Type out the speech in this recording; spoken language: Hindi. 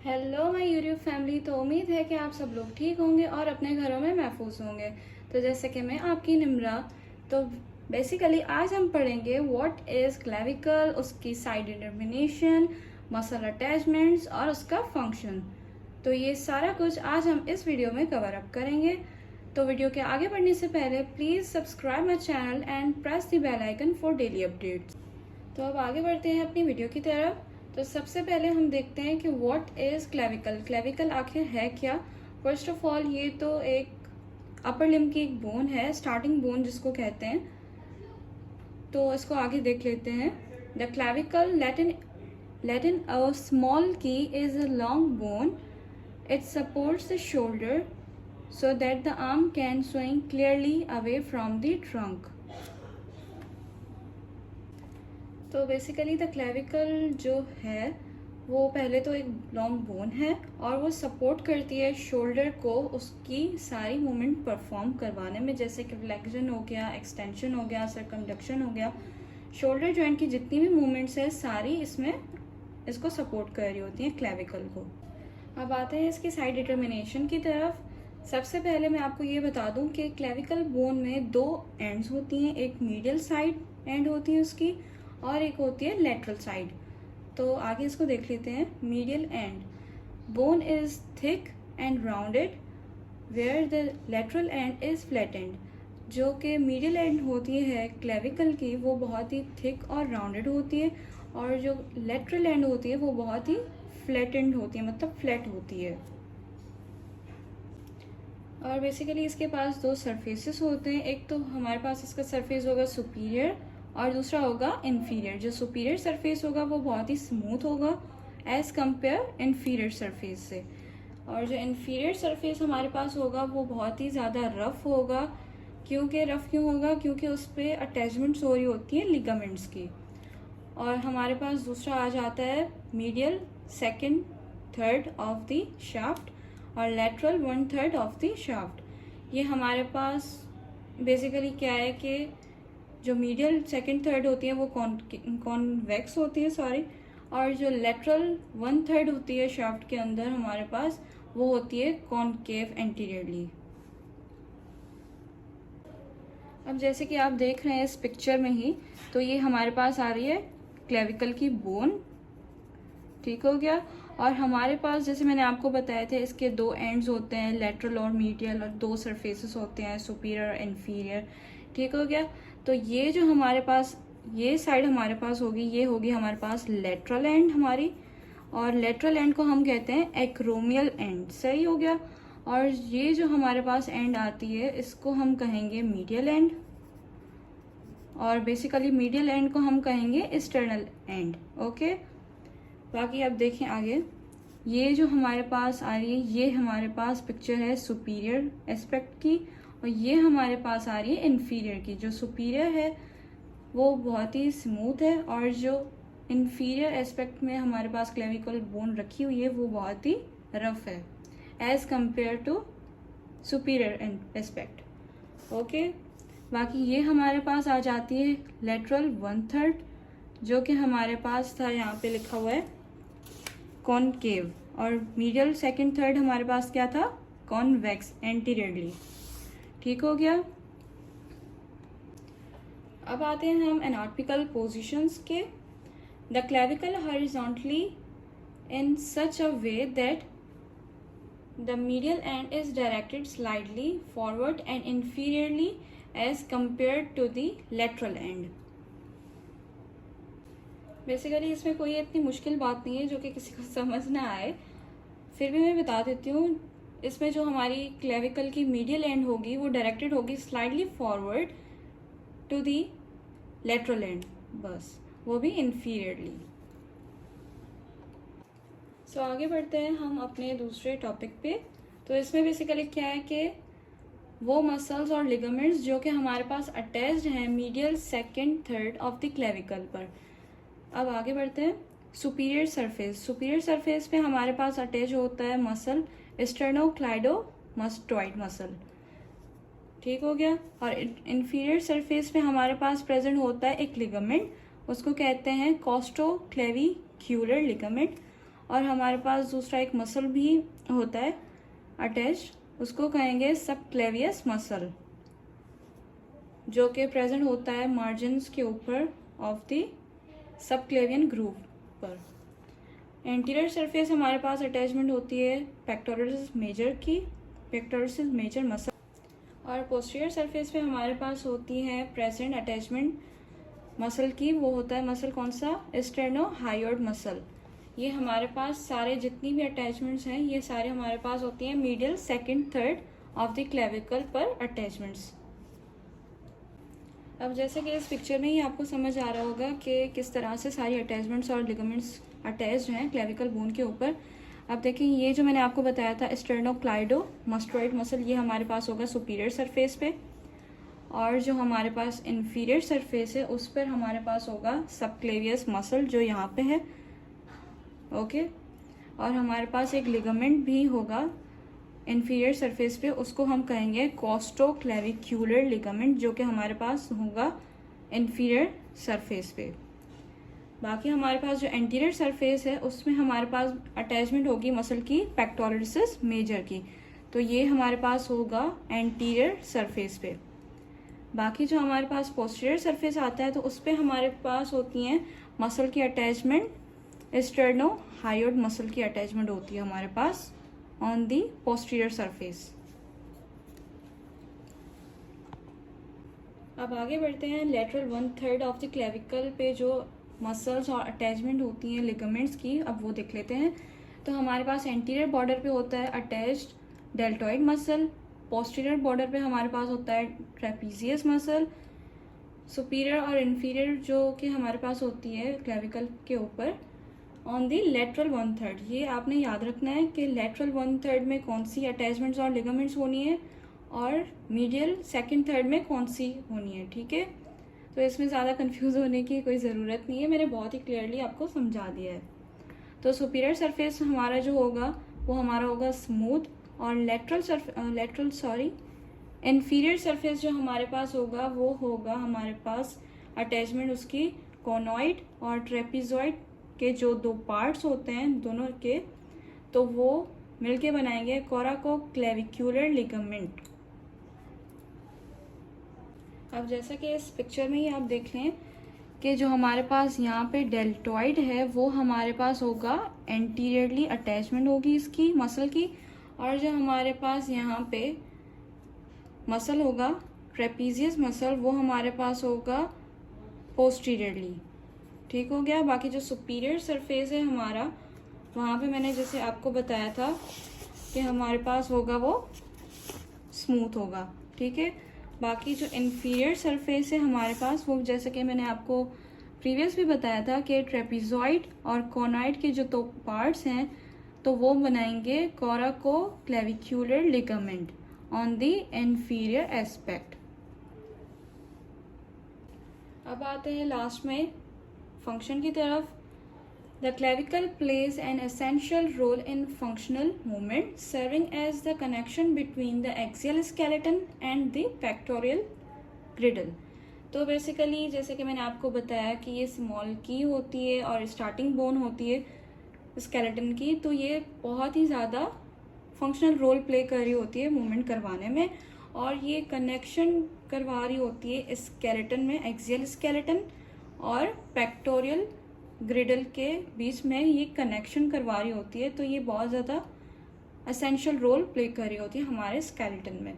Hello my YouTube family. तो उम्मीद है कि आप सब लोग ठीक होंगे और अपने घरों में महफूज होंगे। तो जैसे कि मैं आपकी निम्रा, तो बेसिकली आज हम पढ़ेंगे व्हाट इज़ क्लेविकल, उसकी साइड डिटर्मिनेशन, मसल अटैचमेंट्स और उसका फंक्शन। तो ये सारा कुछ आज हम इस वीडियो में कवर अप करेंगे। तो वीडियो के आगे बढ़ने से पहले please subscribe my channel and press the bell icon for daily updates. तो अब आगे बढ़ते हैं अपनी वीडियो की तरफ। तो सबसे पहले हम देखते हैं कि व्हाट इज़ क्लेविकल। क्लेविकल आखिर है क्या। फर्स्ट ऑफ ऑल ये तो एक अपर लिम्ब की एक बोन है, स्टार्टिंग बोन जिसको कहते हैं। तो इसको आगे देख लेते हैं। The clavicle Latin a small key is a long bone. It supports the shoulder so that the arm can swing clearly away from the trunk. तो बेसिकली द क्लेविकल जो है वो पहले तो एक लॉन्ग बोन है और वो सपोर्ट करती है शोल्डर को उसकी सारी मूवमेंट परफॉर्म करवाने में, जैसे कि फ्लेक्शन हो गया, एक्सटेंशन हो गया, सर्कमडक्शन हो गया। शोल्डर जॉइंट की जितनी भी मूवमेंट्स है सारी इसमें इसको सपोर्ट कर रही होती हैं क्लेविकल को। अब आते हैं इसकी साइड डिटर्मिनेशन की तरफ। सबसे पहले मैं आपको ये बता दूं कि क्लेविकल बोन में दो एंड्स होती हैं, एक मीडियल साइड एंड होती है उसकी और एक होती है लेटरल साइड। तो आगे इसको देख लेते हैं। Medial end bone is thick and rounded where the lateral end is flattened. जो कि मीडियल एंड होती है क्लेविकल की वो बहुत ही थिक और राउंडेड होती है और जो लेटरल एंड होती है वो बहुत ही फ्लैटेंड होती है, मतलब फ्लैट होती है। और बेसिकली इसके पास दो सरफेसेस होते हैं। एक तो हमारे पास इसका सरफेस होगा सुपीरियर और दूसरा होगा इन्फीरियर। जो सुपीरियर सरफेस होगा वो बहुत ही स्मूथ होगा एज कंपेयर इन्फीरियर सरफेस से, और जो इन्फीरियर सरफेस हमारे पास होगा वो बहुत ही ज़्यादा रफ होगा। रफ क्यों होगा? क्योंकि उस पर अटैचमेंट्स हो रही होती हैं लिगामेंट्स की। और हमारे पास दूसरा आ जाता है medial second third of the shaft और lateral one third of the shaft. ये हमारे पास बेसिकली क्या है कि जो मीडियल सेकेंड थर्ड होती है वो कॉन्वेक्स होती है, सॉरी, और जो लेटरल वन थर्ड होती है शाफ्ट के अंदर हमारे पास वो होती है कॉनकेव एंटीरियरली। अब जैसे कि आप देख रहे हैं इस पिक्चर में ही, तो ये हमारे पास आ रही है क्लेविकल की बोन, ठीक हो गया। और हमारे पास जैसे मैंने आपको बताया था इसके दो एंड्स होते हैं, लेटरल और मीडियल, और दो सरफेसेस होते हैं सुपीरियर और इन्फीरियर, ठीक हो गया। तो ये जो हमारे पास ये साइड हमारे पास होगी, ये होगी हमारे पास लेटरल एंड हमारी, और लेटरल एंड को हम कहते हैं एक्रोमियल एंड, सही हो गया। और ये जो हमारे पास एंड आती है इसको हम कहेंगे मीडियल एंड, और बेसिकली मीडियल एंड को हम कहेंगे एक्सटर्नल एंड, ओके। बाकी अब देखें आगे, ये जो हमारे पास आ रही है ये हमारे पास पिक्चर है सुपीरियर एस्पेक्ट की, और ये हमारे पास आ रही है इन्फीरियर की। जो सुपीरियर है वो बहुत ही स्मूथ है और जो इन्फीरियर एस्पेक्ट में हमारे पास क्लेविकल बोन रखी हुई है वो बहुत ही रफ है as compare to superior aspect, okay. बाकी ये हमारे पास आ जाती है लेटरल वन थर्ड, जो कि हमारे पास था यहाँ पे लिखा हुआ है कॉनकेव, और मीडियल सेकंड थर्ड हमारे पास क्या था? कॉन्वेक्स एंटीरियरली, ठीक हो गया। अब आते हैं हम एनाटॉमिकल पोजीशंस के। The clavicle horizontally in such a way that the medial end is directed slightly forward and inferiorly as compared to the lateral end. Basically इसमें कोई इतनी मुश्किल बात नहीं है जो कि किसी को समझ ना आए, फिर भी मैं बता देती हूँ। इसमें जो हमारी क्लेविकल की मीडियल एंड होगी वो डायरेक्टेड होगी slightly forward to the lateral end, बस, वो भी इन्फीरियरली। सो आगे बढ़ते हैं हम अपने दूसरे टॉपिक पे। तो इसमें बेसिकली क्या है कि वो मसल्स और लिगामेंट्स जो कि हमारे पास अटैच्ड हैं medial second third of the clavicle पर। अब आगे बढ़ते हैं। सुपीरियर सरफेस, सुपीरियर सरफेस पे हमारे पास अटैच होता है मसल स्टेर्नोक्लाइडोमास्टोइड मसल, ठीक हो गया। और इंफीरियर सरफेस पे हमारे पास प्रेजेंट होता है एक लिगामेंट, उसको कहते हैं कोस्टोक्लेविक्यूलर लिगामेंट, और हमारे पास दूसरा एक मसल भी होता है अटैच, उसको कहेंगे सबक्लेवियस मसल, जो कि प्रेजेंट होता है मार्जिन्स के ऊपर ऑफ द सबक्लेवियन ग्रूव पर। एंटीरियर सरफेस हमारे पास अटैचमेंट होती है पेक्टोरल्स मेजर की, पेक्टोरल्स मेजर मसल, और पोस्टीरियर सरफेस पे हमारे पास होती है प्रेजेंट अटैचमेंट मसल की, वो होता है मसल कौन सा, स्टेर्नोहायोइड मसल। ये हमारे पास सारे जितनी भी अटैचमेंट्स हैं ये सारे हमारे पास होती हैं medial second third of the clavicle पर अटैचमेंट्स। अब जैसे कि इस पिक्चर में ही आपको समझ आ रहा होगा कि किस तरह से सारी अटैचमेंट्स और लिगामेंट्स अटैच्ड हैं क्लेविकल बोन के ऊपर। अब देखिए ये जो मैंने आपको बताया था स्टेर्नोक्लाइडोमास्टोइड मसल, ये हमारे पास होगा सुपीरियर सरफेस पे, और जो हमारे पास इन्फीरियर सरफेस है उस पर हमारे पास होगा सबक्लेवियस मसल जो यहाँ पे है, ओके। और हमारे पास एक लिगामेंट भी होगा इन्फीरियर सरफेस पे, उसको हम कहेंगे कोस्टोक्लेविक्यूलर लिगामेंट, जो कि हमारे पास होगा इन्फीरियर सरफेस पे। बाकी हमारे पास जो एंटीरियर सरफेस है उसमें हमारे पास अटैचमेंट होगी मसल की पेक्टोरल्स मेजर की, तो ये हमारे पास होगा एंटीरियर सरफेस पे। बाकी जो हमारे पास पोस्टीरियर सरफेस आता है तो उस पर हमारे पास होती हैं मसल की अटैचमेंट स्टेर्नोहायोइड मसल की अटैचमेंट होती है हमारे pass on the posterior surface. अब आगे बढ़ते हैं लेटरल 1/3 ऑफ द क्लेविकल पे जो मसल्स और अटैचमेंट होती हैं लिगामेंट्स की, अब वो देख लेते हैं। तो हमारे पास एंटीरियर बॉर्डर पे होता है attached deltoid muscle, posterior border पे हमारे पास होता है ट्रेपीजियस मसल, सुपीरियर और इन्फीरियर जो कि हमारे पास होती है क्लेविकल के ऊपर ऑन दी लेटरल 1/3। ये आपने याद रखना है कि लेटरल 1/3 में कौन सी अटैचमेंट्स और लिगामेंट्स होनी है और मीडियल सेकंड थर्ड में कौन सी होनी है, ठीक है। तो इसमें ज़्यादा कंफ्यूज होने की कोई ज़रूरत नहीं है, मैंने बहुत ही क्लियरली आपको समझा दिया है। तो सुपीरियर सरफेस हमारा जो होगा वो हमारा होगा स्मूथ, और इन्फीरियर सरफेस जो हमारे पास होगा वो होगा हमारे पास अटैचमेंट उसकी कोनॉइड और ट्रेपीजॉइड के जो दो पार्ट्स होते हैं दोनों के, तो वो मिलके बनाएंगे कोराकोक्लेविक्यूलर लिगामेंट। अब जैसा कि इस पिक्चर में ही आप देख लें कि जो हमारे पास यहाँ पे डेल्टॉइड है वो हमारे पास होगा एंटीरियरली अटैचमेंट होगी इसकी मसल की, और जो हमारे पास यहाँ पे मसल होगा ट्रेपीजियस मसल वो हमारे पास होगा पोस्टीरियरली, ठीक हो गया। बाकी जो सुपीरियर सरफेस है हमारा, वहाँ पे मैंने जैसे आपको बताया था कि हमारे पास होगा वो स्मूथ होगा, ठीक है। बाकी जो इन्फीरियर सरफेस है हमारे पास वो जैसे कि मैंने आपको प्रीवियस भी बताया था कि ट्रेपीजॉइड और कोनॉइड के जो दो पार्ट्स हैं तो वो बनाएंगे coracoclavicular ligament on the inferior aspect. अब आते हैं लास्ट में फंक्शन की तरफ। The clavicle plays an essential role in functional movement, serving as the connection between the axial skeleton and the pectoral girdle. तो बेसिकली जैसे कि मैंने आपको बताया कि ये स्मॉल की होती है और स्टार्टिंग बोन होती है स्केलेटन की, तो ये बहुत ही ज़्यादा फंक्शनल रोल प्ले कर रही होती है मूवमेंट करवाने में, और ये कनेक्शन करवा रही होती है स्केलेटन में, एक्सियल स्केलेटन और पेक्टोरियल ग्रिडल के बीच में ये कनेक्शन करवा रही होती है। तो ये बहुत ज़्यादा एसेंशियल रोल प्ले कर रही होती है हमारे स्केलेटन में।